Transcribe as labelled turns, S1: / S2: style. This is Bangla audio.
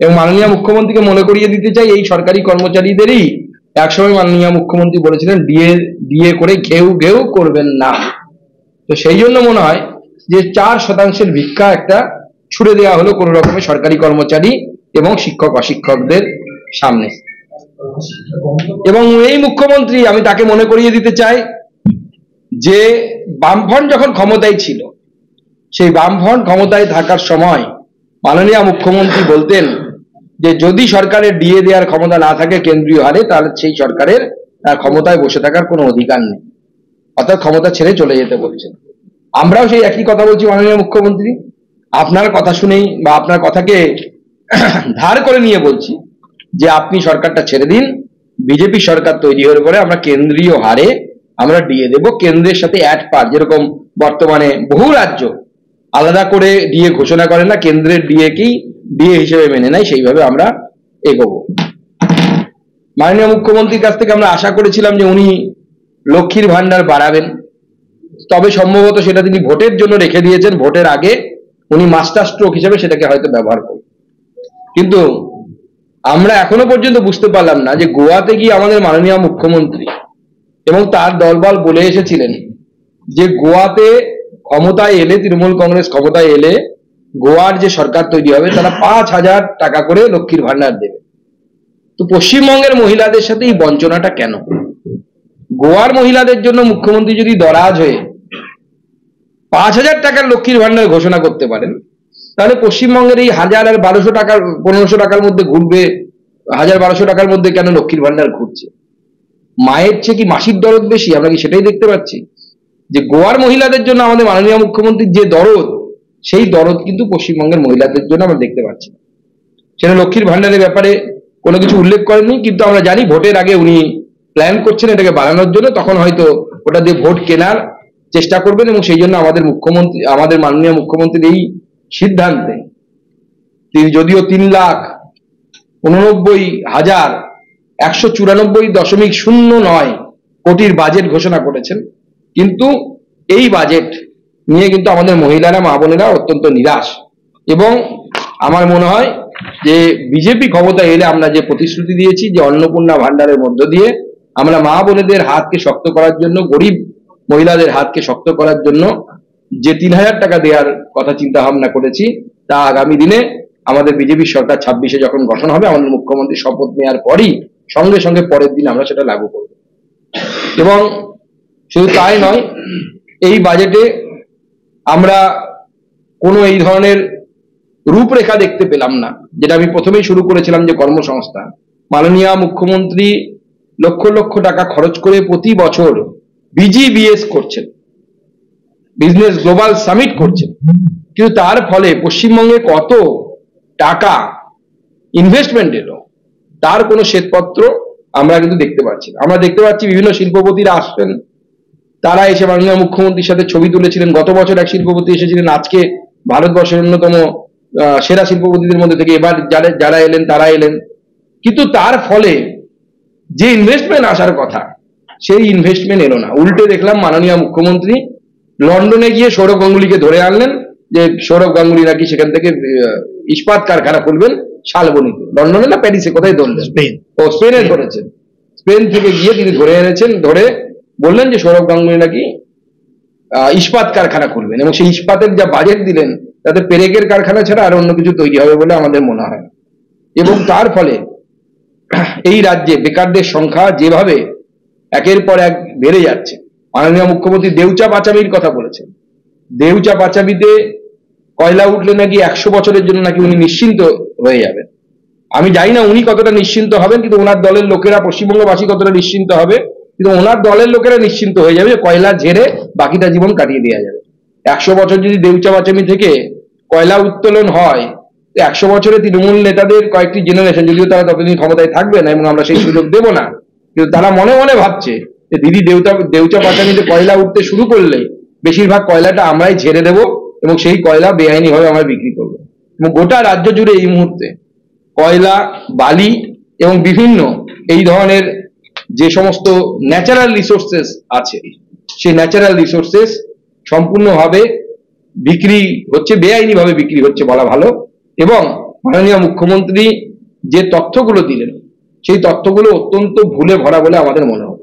S1: এবং মাননীয় মুখ্যমন্ত্রীকে মনে করিয়ে দিতে চাই, এই সরকারি কর্মচারীদেরই একসময় মাননীয় মুখ্যমন্ত্রী বলেছিলেন ডিএ করে ঘেউ ঘেউ করবেন না। তো সেই জন্য মনে হয় যে 4% ভিক্ষা একটা ছুড়ে দেওয়া হলো কোনো রকমের সরকারি কর্মচারী এবং শিক্ষক অশিক্ষকদের সামনে। এবং এই মুখ্যমন্ত্রী, আমি তাকে মনে করিয়ে দিতে চাই যে বামফ্রন্ট যখন ক্ষমতায় ছিল, সেই বামফ্রন্ট ক্ষমতায় থাকার সময় মাননীয় মুখ্যমন্ত্রী বলতেন যে যদি সরকারের ডিএ দেওয়ার ক্ষমতা না থাকে কেন্দ্রীয় হারে, তাহলে সেই সরকারের ক্ষমতায় বসে থাকার কোনো অধিকার নেই, অর্থাৎ ক্ষমতা ছেড়ে চলে যেতে বলছেন। আমরাও সেই একই কথা বলছি মাননীয় মুখ্যমন্ত্রী, আপনার কথা শুনেই বা আপনার কথাকে ধার করে নিয়ে বলছি যে আপনি সরকারটা ছেড়ে দিন, বিজেপি সরকার তৈরি হওয়ার পরে আমরা কেন্দ্রীয় হারে আমরা ডিএ দেব, কেন্দ্রের সাথে অ্যাড পার, যেরকম বর্তমানে বহু রাজ্য আলাদা করে ডিএ ঘোষণা করে না, কেন্দ্রের ডিএকেই ডিএ হিসেবে মেনে নেয়, সেইভাবে আমরা এগোবো। মাননীয় মুখ্যমন্ত্রীর কাছ থেকে আমরা আশা করেছিলাম যে উনি লক্ষ্মীর ভান্ডার বাড়াবেন, তবে সম্ভবত সেটা তিনি ভোটের জন্য রেখে দিয়েছেন, ভোটের আগে উনি মাস্টার স্ট্রোক হিসেবে সেটাকে হয়তো ব্যবহার করবেন। কিন্তু আমরা এখনো পর্যন্ত বুঝতে পারলাম না যে গোয়াতে গিয়ে আমাদের মাননীয় মুখ্যমন্ত্রী এবং তার দলবল বলে এসেছিলেন যে গোয়াতে ক্ষমতায় এলে, তৃণমূল কংগ্রেস ক্ষমতায় এলে গোয়ার যে সরকার তৈরি হবে তারা 5,000 টাকা করে লক্ষ্মীর ভান্ডার দেবে। তো পশ্চিমবঙ্গের মহিলাদের সাথে এই বঞ্চনাটা কেন? গোয়ার মহিলাদের জন্য মুখ্যমন্ত্রী যদি দরাজ হয়ে 5,000 টাকার লক্ষ্মীর ভান্ডার ঘোষণা করতে পারেন, তাহলে পশ্চিমবঙ্গের এই 1,000 আর 1,200 টাকার 1,500 টাকার মধ্যে ঘুরবে, 1,000-1,200 টাকার মধ্যে কেন লক্ষ্মীর ভান্ডার ঘুরছে? মায়ের চেয়ে কি মাসির দরদ বেশি? আমরা কি সেটাই দেখতে পাচ্ছি? যে গোয়ার মহিলাদের জন্য আমাদের মাননীয় মুখ্যমন্ত্রীর যে দরদ, সেই দরদ কিন্তু পশ্চিমবঙ্গের মহিলাদের জন্য আমরা দেখতে পাচ্ছি। সেটা লক্ষ্মীর ভান্ডারের ব্যাপারে কোনো কিছু উল্লেখ করেননি, কিন্তু আমরা জানি ভোটের আগে উনি প্ল্যান করছেন এটাকে বাড়ানোর জন্য, তখন হয়তো ওটা দিয়ে ভোট কেনার চেষ্টা করবেন। এবং সেই জন্য আমাদের মাননীয় মুখ্যমন্ত্রীর এই সিদ্ধান্তে তিনি যদিও 3,89,194.09 কোটির বাজেট ঘোষণা করেছেন, কিন্তু এই বাজেট নিয়ে কিন্তু আমাদের মহিলারা, মা বোনেরা অত্যন্ত নিরাশ। এবং আমার মনে হয় যে বিজেপি ক্ষমতা এলে আমরা যে প্রতিশ্রুতি দিয়েছি যে অন্নপূর্ণা ভান্ডারের মধ্য দিয়ে আমরা মা বোনেদের হাতকে শক্ত করার জন্য, গরিব মহিলাদের হাতকে শক্ত করার জন্য যে 3,000 টাকা দেওয়ার কথা চিন্তা ভাবনা করেছি, তা আগামী দিনে আমাদের বিজেপি সরকার 26-এ যখন গঠন হবে, আমাদের মুখ্যমন্ত্রী শপথ নেওয়ার পরই সঙ্গে সঙ্গে পরের দিন আমরা সেটা লাগু করব। এবং শুধু তাই নয়, এই বাজেটে আমরা কোনো এই ধরনের রূপরেখা দেখতে পেলাম না, যেটা আমি প্রথমেই শুরু করেছিলাম যে কর্মসংস্থান। মাননীয় মুখ্যমন্ত্রী লক্ষ লক্ষ টাকা খরচ করে প্রতি বছর বিজিবিএস করছেন, বিজনেস গ্লোবাল সামিট করছেন, কিন্তু তার ফলে পশ্চিমবঙ্গে কত টাকা ইনভেস্টমেন্ট এলো তার কোনো শ্বেতপত্র আমরা কিন্তু দেখতে পাচ্ছি না। আমরা দেখতে পাচ্ছি বিভিন্ন শিল্পপতিরা আসছেন, তারা এসে মাননীয় মুখ্যমন্ত্রীর সাথে ছবি তুলেছিলেন। গত বছর এক শিল্পপতি এসেছিলেন, আজকে ভারতবর্ষের অন্যতম সেরা শিল্পপতিদের মধ্যে থেকে এবার যারা এলেন তারা এলেন, কিন্তু তার ফলে যে ইনভেস্টমেন্ট আসার কথা সেই ইনভেস্টমেন্ট এলো না। উল্টে দেখলাম মাননীয় মুখ্যমন্ত্রী লন্ডনে গিয়ে সৌরভ গাঙ্গুলিকে ধরে আনলেন, যে সৌরভ গাঙ্গুলি নাকি সেখান থেকে ইস্পাত কারখানা খুলবেন শালবনীতে। লন্ডনে না প্যারিসে, কোথায় ধরলেন? স্পেনে ধরেছেন। স্পেন থেকে গিয়ে তিনি ধরে এনেছেন, ধরে বললেন যে সৌরভ গাঙ্গুলি নাকি ইস্পাত কারখানা খুলবেন, এবং সেই ইস্পাতের যা বাজেট দিলেন তাতে পেরেকের কারখানা ছাড়া আর অন্য কিছু তৈরি হবে বলে আমাদের মনে হয় না। এবং তার ফলে এই রাজ্যে বেকারদের সংখ্যা যেভাবে একের পর এক বেড়ে যাচ্ছে, মাননীয় মুখ্যমন্ত্রী দেউচা পাচামির কথা বলেছেন। দেউচা পাচামিতে কয়লা উঠলে নাকি 100 বছরের জন্য নাকি উনি নিশ্চিন্ত হয়ে যাবেন। আমি জানি না উনি কতটা নিশ্চিন্ত হবেন, কিন্তু ওনার দলের লোকেরা, পশ্চিমবঙ্গবাসী কতটা নিশ্চিন্ত হবে, কিন্তু ওনার দলের লোকেরা নিশ্চিন্ত হয়ে যাবে যে কয়লা ঝেড়ে বাকিটা জীবন কাটিয়ে দেওয়া যাবে। 100 বছর যদি দেউচা পাচামি থেকে কয়লা উত্তোলন হয়, 100 বছরে তৃণমূল নেতাদের কয়েকটি জেনারেশন, যদিও তারা ততদিন ক্ষমতায় থাকবে না এবং আমরা সেই সুযোগ দেব না, কিন্তু তারা মনে মনে ভাবছে যে দিদি দেউচা পাচামিতে কয়লা উঠতে শুরু করলে বেশিরভাগ কয়লাটা আমরাই ঝেড়ে দেবো এবং সেই কয়লা বেআইনি ভাবে আমরা বিক্রি করবো। এবং গোটা রাজ্য জুড়ে এই মুহূর্তে কয়লা, বালি এবং বিভিন্ন এই ধরনের যে সমস্ত ন্যাচারাল রিসোর্সেস আছে, সেই ন্যাচারাল রিসোর্সেস সম্পূর্ণভাবে বিক্রি হচ্ছে, বেআইনি ভাবে বিক্রি হচ্ছে বলা ভালো। এবং মাননীয় মুখ্যমন্ত্রী যে তথ্যগুলো দিলেন সেই তথ্যগুলো অত্যন্ত ভুলে ভরা বলে আমাদের মনে হয়।